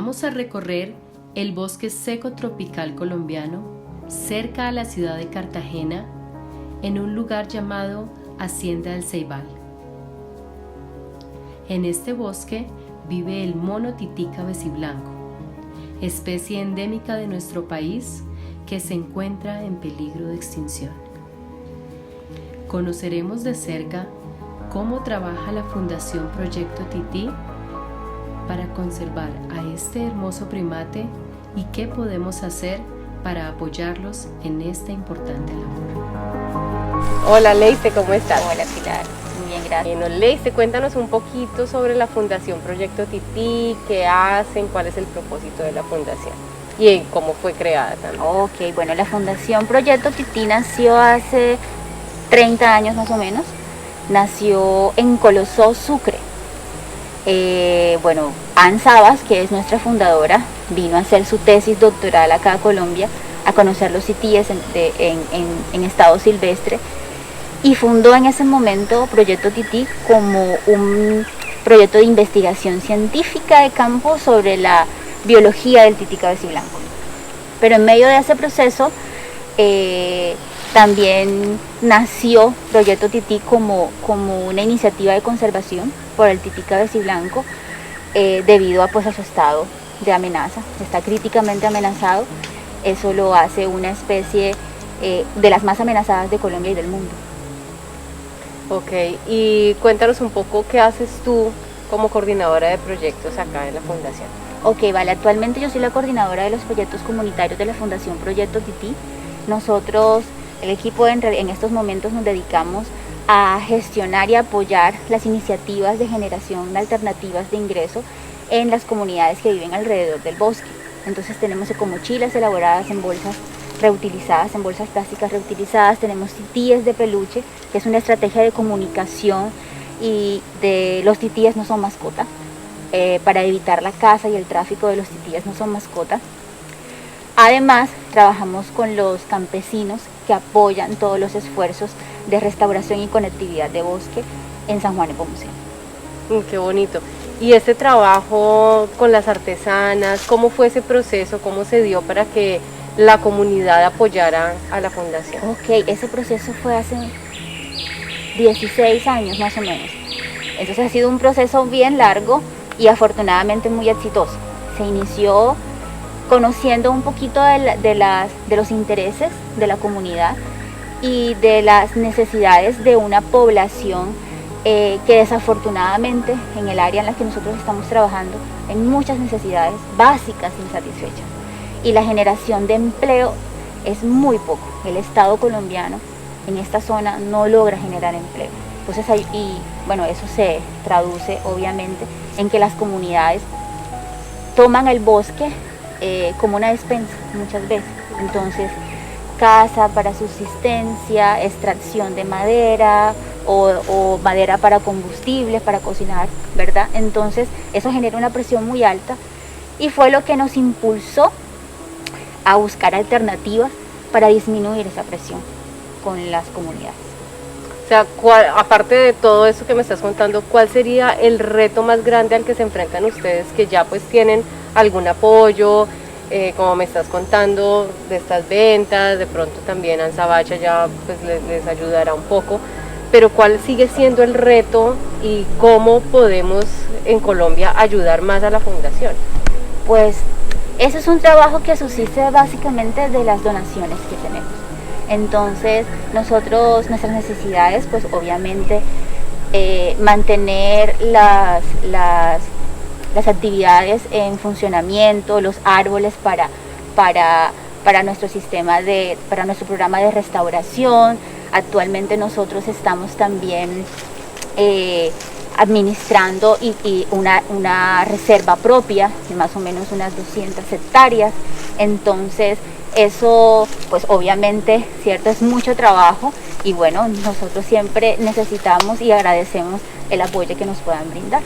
Vamos a recorrer el bosque seco tropical colombiano cerca a la ciudad de Cartagena, en un lugar llamado Hacienda del Ceibal. En este bosque vive el mono tití cabeciblanco, especie endémica de nuestro país que se encuentra en peligro de extinción. Conoceremos de cerca cómo trabaja la Fundación Proyecto Tití para conservar a este hermoso primate y qué podemos hacer para apoyarlos en esta importante labor. Hola Leise, ¿cómo estás? Hola Pilar, muy bien, gracias. Bueno, Leise, cuéntanos un poquito sobre la Fundación Proyecto Tití, qué hacen, cuál es el propósito de la fundación y cómo fue creada también. Ok, bueno, la Fundación Proyecto Tití nació hace 30 años más o menos, nació en Colosó, Sucre. Bueno, Ann Sabas, que es nuestra fundadora, vino a hacer su tesis doctoral acá a Colombia, a conocer los titíes en estado silvestre, y fundó en ese momento Proyecto Tití como un proyecto de investigación científica de campo sobre la biología del tití cabeciblanco. Pero en medio de ese proceso también nació Proyecto Tití como una iniciativa de conservación por el tití cabeciblanco debido a su estado de amenaza. Está críticamente amenazado. Eso lo hace una especie de las más amenazadas de Colombia y del mundo. Ok, y cuéntanos un poco qué haces tú como coordinadora de proyectos acá en la fundación. Ok, vale, actualmente yo soy la coordinadora de los proyectos comunitarios de la Fundación Proyecto Tití. Nosotros, el equipo en estos momentos nos dedicamos a gestionar y apoyar las iniciativas de generación de alternativas de ingreso en las comunidades que viven alrededor del bosque. Entonces tenemos ecomochilas elaboradas en bolsas reutilizadas, en bolsas plásticas reutilizadas, tenemos titíes de peluche, que es una estrategia de comunicación y de los titíes no son mascota, para evitar la caza y el tráfico de los titíes no son mascota. Además, trabajamos con los campesinos que apoyan todos los esfuerzos de restauración y conectividad de bosque en San Juan Nepomuceno. Qué bonito. Y este trabajo con las artesanas, ¿cómo fue ese proceso? ¿Cómo se dio para que la comunidad apoyara a la fundación? Ok, ese proceso fue hace 16 años más o menos. Entonces ha sido un proceso bien largo y afortunadamente muy exitoso. Se inició conociendo un poquito de los intereses de la comunidad y de las necesidades de una población que desafortunadamente en el área en la que nosotros estamos trabajando hay muchas necesidades básicas insatisfechas y la generación de empleo es muy poco. El Estado colombiano en esta zona no logra generar empleo. Entonces eso se traduce obviamente en que las comunidades toman el bosque como una despensa muchas veces. Entonces, caza para subsistencia, extracción de madera o madera para combustibles, para cocinar, ¿verdad? Entonces, eso genera una presión muy alta y fue lo que nos impulsó a buscar alternativas para disminuir esa presión con las comunidades. O sea, aparte de todo eso que me estás contando, ¿cuál sería el reto más grande al que se enfrentan ustedes que ya pues tienen algún apoyo, como me estás contando, de estas ventas? De pronto también Ann Sabas ya pues les ayudará un poco, pero ¿cuál sigue siendo el reto y cómo podemos en Colombia ayudar más a la fundación? Pues ese es un trabajo que subsiste básicamente de las donaciones que tenemos. Entonces nuestras necesidades, pues obviamente mantener las actividades en funcionamiento, los árboles para nuestro para nuestro programa de restauración. Actualmente nosotros estamos también administrando una reserva propia de más o menos unas 200 hectáreas. Entonces eso pues obviamente, cierto, es mucho trabajo y bueno, nosotros siempre necesitamos y agradecemos el apoyo que nos puedan brindar.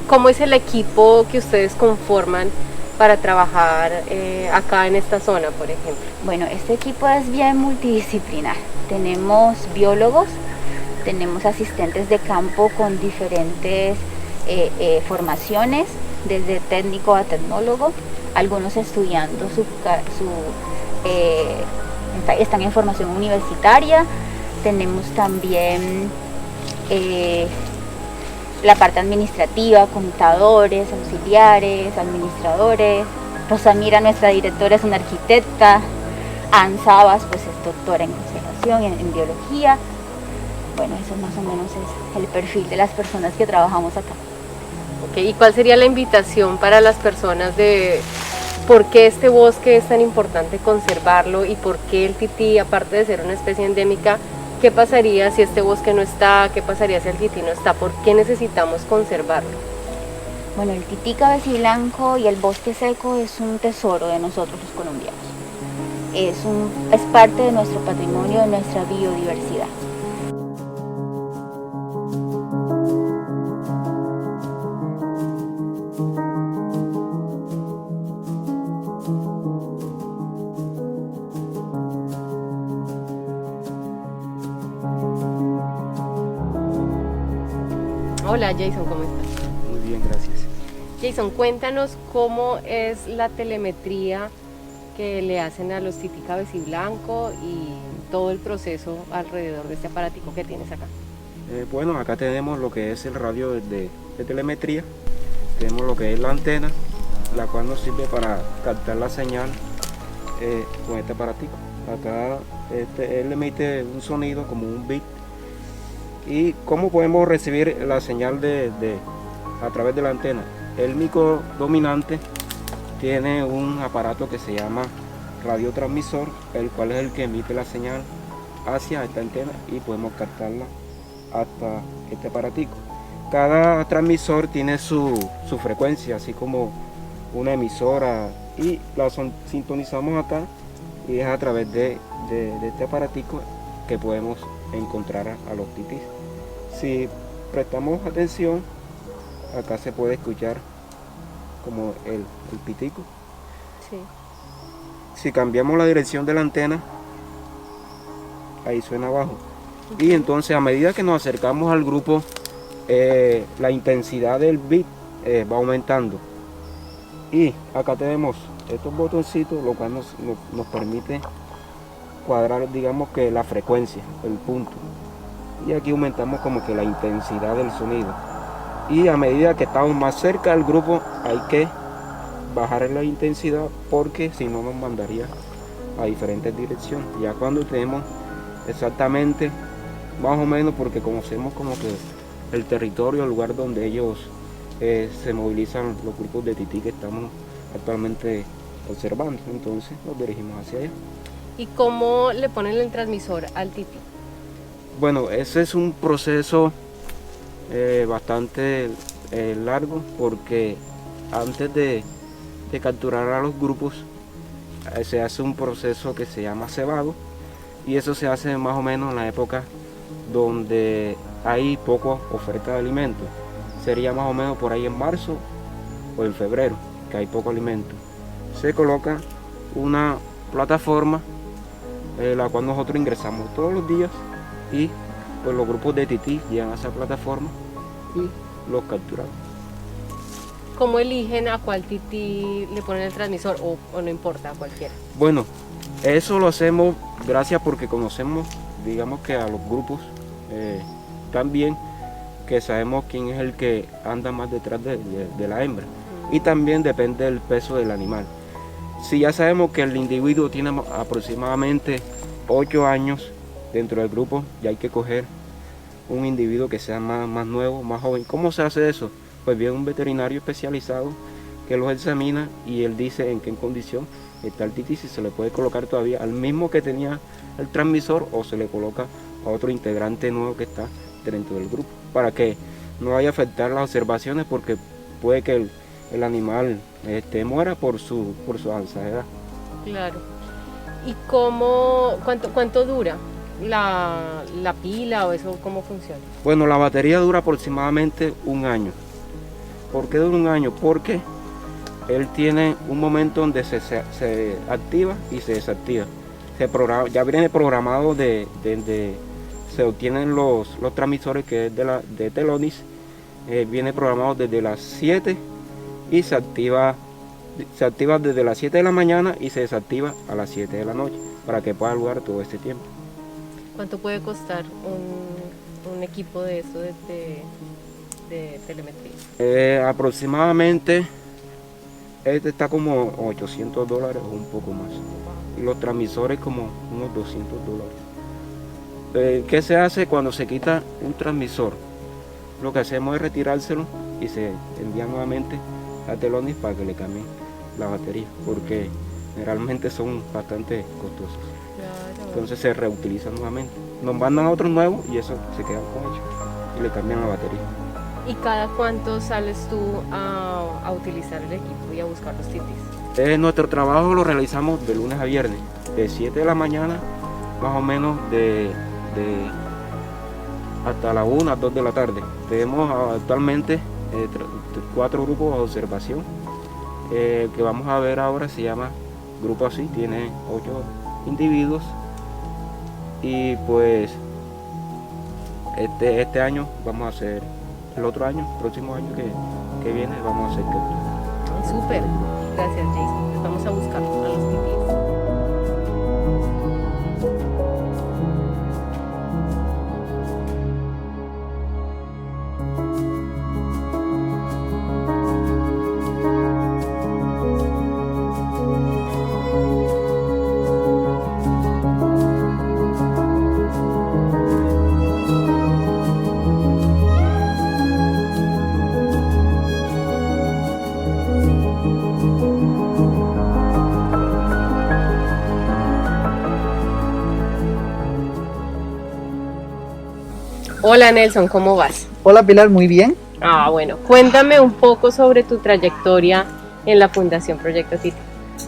¿Cómo es el equipo que ustedes conforman para trabajar acá en esta zona, por ejemplo? Bueno, este equipo es bien multidisciplinar. Tenemos biólogos, tenemos asistentes de campo con diferentes formaciones, desde técnico a tecnólogo, algunos estudiando están en formación universitaria. Tenemos también la parte administrativa, contadores, auxiliares, administradores. Rosamira, nuestra directora, es una arquitecta. Ann Sabas, pues es doctora en conservación, en biología. Bueno, eso más o menos es el perfil de las personas que trabajamos acá. Okay, ¿y cuál sería la invitación para las personas de por qué este bosque es tan importante conservarlo y por qué el tití, aparte de ser una especie endémica, qué pasaría si este bosque no está, qué pasaría si el tití no está, por qué necesitamos conservarlo? Bueno, el tití cabeciblanco y el bosque seco es un tesoro de nosotros los colombianos. Es parte de nuestro patrimonio, de nuestra biodiversidad. Hola Jason, ¿cómo estás? Muy bien, gracias. Jason, cuéntanos cómo es la telemetría que le hacen a los tití cabeciblanco y todo el proceso alrededor de este aparatico que tienes acá. Bueno, acá tenemos lo que es el radio de telemetría, tenemos lo que es la antena, la cual nos sirve para captar la señal con este aparatico. Acá él emite un sonido como un bit. ¿Y cómo podemos recibir la señal a través de la antena? El microdominante tiene un aparato que se llama radiotransmisor, el cual es el que emite la señal hacia esta antena y podemos captarla hasta este aparatico. Cada transmisor tiene su frecuencia, así como una emisora, y la sintonizamos acá y es a través de este aparatico que podemos encontrar a los titís. Si prestamos atención, acá se puede escuchar como el pitico. Sí. Si cambiamos la dirección de la antena, ahí suena abajo. Y entonces a medida que nos acercamos al grupo, la intensidad del bit va aumentando. Y acá tenemos estos botoncitos, lo cual nos permite cuadrar, digamos, que la frecuencia, el punto. Y aquí aumentamos como que la intensidad del sonido. Y a medida que estamos más cerca del grupo, hay que bajar la intensidad, porque si no nos mandaría a diferentes direcciones. Ya cuando tenemos exactamente, más o menos, porque conocemos como que el territorio, el lugar donde ellos se movilizan, los grupos de tití que estamos actualmente observando, entonces nos dirigimos hacia allá. ¿Y cómo le ponen el transmisor al tití? Bueno, ese es un proceso bastante largo, porque antes de capturar a los grupos se hace un proceso que se llama cebado, y eso se hace más o menos en la época donde hay poca oferta de alimentos. Sería más o menos por ahí en marzo o en febrero, que hay poco alimento. Se coloca una plataforma la cual nosotros ingresamos todos los días, y pues los grupos de tití llegan a esa plataforma y los capturamos. ¿Cómo eligen a cuál tití le ponen el transmisor o no importa, a cualquiera? Bueno, eso lo hacemos gracias porque conocemos, digamos, que a los grupos también, que sabemos quién es el que anda más detrás de la hembra, y también depende del peso del animal. Si ya sabemos que el individuo tiene aproximadamente 8 años dentro del grupo, ya hay que coger un individuo que sea más nuevo, más joven. ¿Cómo se hace eso? Pues viene un veterinario especializado que los examina y él dice en qué condición está el tití, si se le puede colocar todavía al mismo que tenía el transmisor o se le coloca a otro integrante nuevo que está dentro del grupo, para que no vaya a afectar las observaciones, porque puede que el animal muera por su avanzada edad. Claro. ¿Y cuánto dura la pila o eso, cómo funciona? Bueno, la batería dura aproximadamente un año. ¿Por qué dura un año? Porque él tiene un momento donde se activa y se desactiva. Ya viene programado de se obtienen los transmisores, que es de Telonis. Viene programado desde las 7 y se activa desde las 7 de la mañana y se desactiva a las 7 de la noche para que pueda durar todo este tiempo. ¿Cuánto puede costar un equipo de eso de telemetría? Aproximadamente este está como $800 o un poco más, y los transmisores como unos $200. ¿Qué se hace cuando se quita un transmisor? Lo que hacemos es retirárselo y se envía nuevamente a Telonis para que le cambien la batería, porque generalmente son bastante costosos. Claro. Entonces se reutilizan nuevamente. Nos mandan a otros nuevos y eso se quedan con ellos y le cambian la batería. ¿Y cada cuánto sales tú a utilizar el equipo y a buscar los titis? Nuestro trabajo lo realizamos de lunes a viernes, de 7 de la mañana más o menos hasta la 1, 2 de la tarde. Tenemos actualmente 4 grupos de observación. Que vamos a ver ahora se llama Grupo Así, tiene 8 individuos, y pues este año vamos a hacer, el próximo año que viene vamos a hacer captura. Súper, gracias Jason. Les vamos a buscar a los titis. Hola Nelson, ¿cómo vas? Hola Pilar, muy bien. Bueno, cuéntame un poco sobre tu trayectoria en la Fundación Proyecto Titi.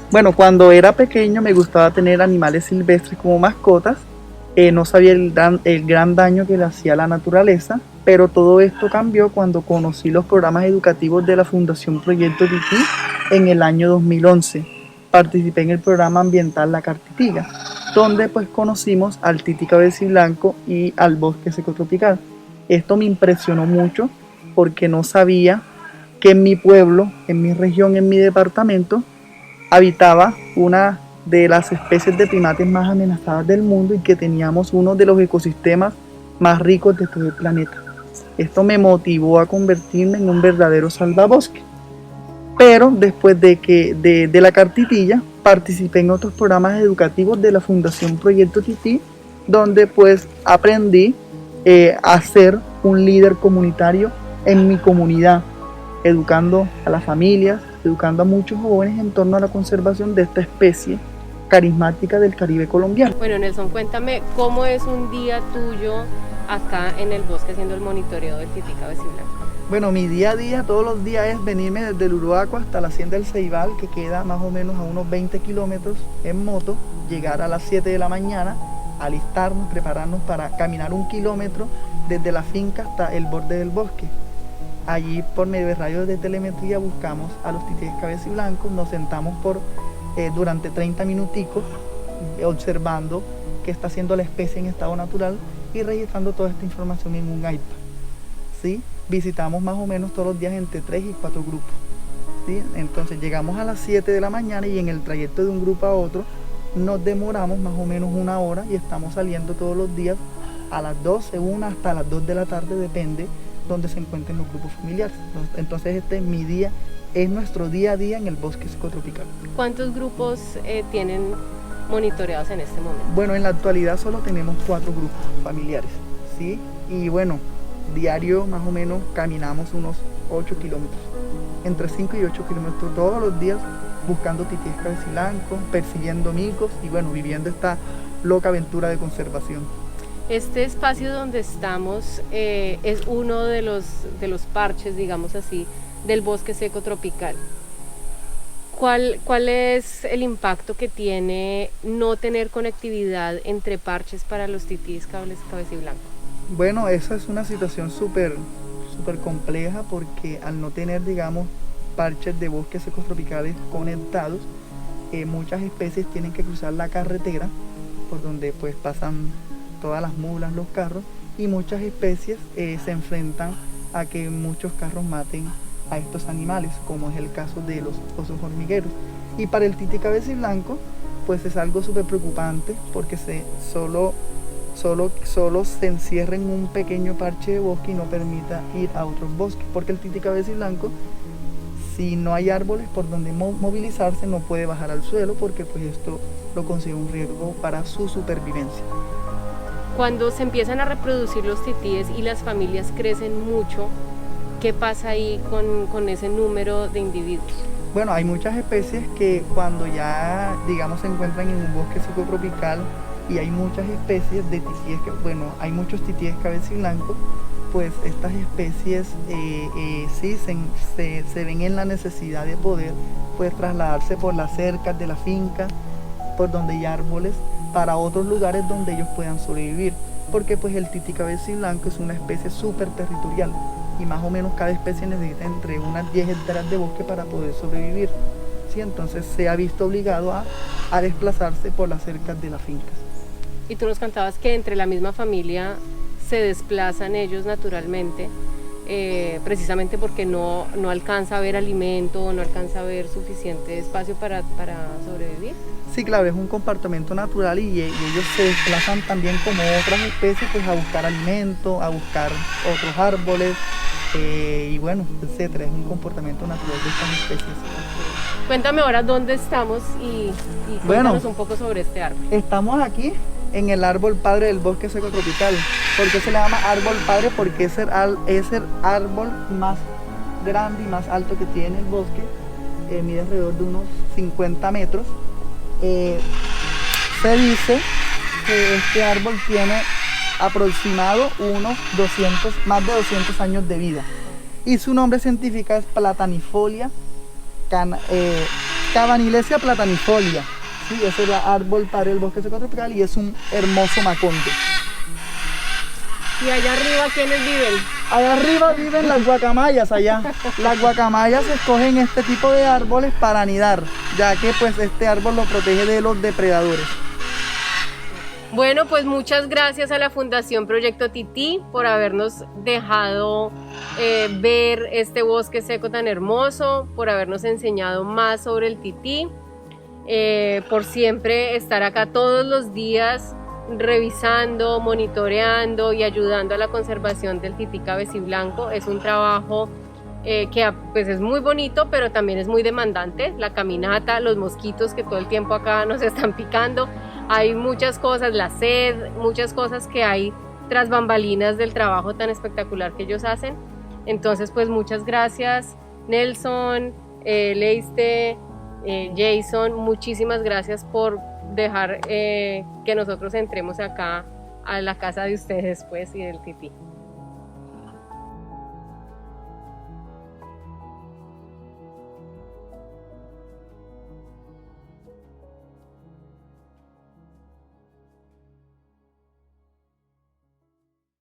Bueno, cuando era pequeño me gustaba tener animales silvestres como mascotas. No sabía el gran daño que le hacía a la naturaleza, pero todo esto cambió cuando conocí los programas educativos de la Fundación Proyecto Titi en el año 2011. Participé en el programa ambiental La Cartitiga, donde pues conocimos al tití cabeciblanco y al bosque seco tropical. Esto me impresionó mucho porque no sabía que en mi pueblo, en mi región, en mi departamento, habitaba una de las especies de primates más amenazadas del mundo y que teníamos uno de los ecosistemas más ricos de todo el planeta. Esto me motivó a convertirme en un verdadero salvabosque. Pero después de la cartitilla, participé en otros programas educativos de la Fundación Proyecto Titi, donde pues aprendí a ser un líder comunitario en mi comunidad, educando a las familias, educando a muchos jóvenes en torno a la conservación de esta especie carismática del Caribe colombiano. Bueno Nelson, cuéntame cómo es un día tuyo acá en el bosque haciendo el monitoreo del tití cabeciblanco. Bueno, mi día a día, todos los días, es venirme desde el Uruaco hasta la hacienda del Ceibal, que queda más o menos a unos 20 kilómetros en moto, llegar a las 7 de la mañana, alistarnos, prepararnos para caminar 1 kilómetro desde la finca hasta el borde del bosque. Allí, por medio de radios de telemetría, buscamos a los titíes cabeciblancos, nos sentamos durante 30 minuticos observando qué está haciendo la especie en estado natural y registrando toda esta información en un iPad. ¿Sí? Visitamos más o menos todos los días entre 3 y 4 grupos. ¿Sí? Entonces llegamos a las 7 de la mañana y en el trayecto de un grupo a otro nos demoramos más o menos 1 hora y estamos saliendo todos los días a las 12, 1 hasta las 2 de la tarde, depende donde se encuentren los grupos familiares. Entonces mi día es nuestro día a día en el bosque psicotropical. ¿Cuántos grupos tienen monitoreados en este momento? Bueno, en la actualidad solo tenemos 4 grupos familiares, ¿sí? Y bueno, diario más o menos caminamos unos 8 kilómetros, entre 5 y 8 kilómetros todos los días, buscando titíes cabeciblancos, persiguiendo micos y bueno, viviendo esta loca aventura de conservación. Este espacio donde estamos es uno de los parches, digamos así, del bosque seco tropical. ¿Cuál es el impacto que tiene no tener conectividad entre parches para los titíes cabeciblancos? Bueno, esa es una situación súper compleja porque al no tener, digamos, parches de bosques secos tropicales conectados, muchas especies tienen que cruzar la carretera por donde pues pasan todas las mulas, los carros, y muchas especies se enfrentan a que muchos carros maten a estos animales, como es el caso de los osos hormigueros. Y para el tití cabeciblanco, pues es algo súper preocupante porque solo se encierra en un pequeño parche de bosque y no permita ir a otros bosques, porque el tití cabeciblanco, si no hay árboles por donde movilizarse, no puede bajar al suelo porque pues esto lo considera un riesgo para su supervivencia. Cuando se empiezan a reproducir los titíes y las familias crecen mucho, ¿qué pasa ahí con ese número de individuos? Bueno, hay muchas especies que cuando ya, digamos, se encuentran en un bosque psicotropical y hay muchas especies de titíes, hay muchos titíes cabeciblancos, pues estas especies sí se ven en la necesidad de poder pues, trasladarse por las cercas de la finca, por donde hay árboles, para otros lugares donde ellos puedan sobrevivir, porque pues el tití cabeciblanco es una especie súper territorial y más o menos cada especie necesita entre unas 10 hectáreas de bosque para poder sobrevivir, ¿sí? Entonces se ha visto obligado a desplazarse por las cercas de las fincas. Y tú nos contabas que entre la misma familia se desplazan ellos naturalmente, precisamente porque no alcanza a haber alimento, no alcanza a haber suficiente espacio para sobrevivir. Sí, claro, es un comportamiento natural y ellos se desplazan también como otras especies pues a buscar alimento, a buscar otros árboles y bueno, etcétera. Es un comportamiento natural de estas especies. Cuéntame ahora dónde estamos y cuéntanos un poco sobre este árbol. Estamos aquí en el árbol padre del bosque seco tropical. ¿Por qué se le llama árbol padre? Porque es el árbol más grande y más alto que tiene el bosque. Mide alrededor de unos 50 metros. Se dice que este árbol tiene aproximado más de 200 años de vida. Y su nombre científico es Platanifolia, Cavanilesia platanifolia. Sí, es el árbol padre del bosque seco tropical y es un hermoso maconte. ¿Y allá arriba quiénes viven? Allá arriba viven las guacamayas allá. Las guacamayas escogen este tipo de árboles para anidar, ya que pues este árbol lo protege de los depredadores. Bueno, pues muchas gracias a la Fundación Proyecto Tití por habernos dejado ver este bosque seco tan hermoso, por habernos enseñado más sobre el tití, por siempre estar acá todos los días revisando, monitoreando y ayudando a la conservación del tití cabeciblanco. Es un trabajo que pues es muy bonito, pero también es muy demandante. La caminata, los mosquitos que todo el tiempo acá nos están picando, hay muchas cosas, la sed, muchas cosas que hay tras bambalinas del trabajo tan espectacular que ellos hacen. Entonces pues muchas gracias Nelson, Leiste, Jason, muchísimas gracias por dejar que nosotros entremos acá a la casa de ustedes pues y del tití.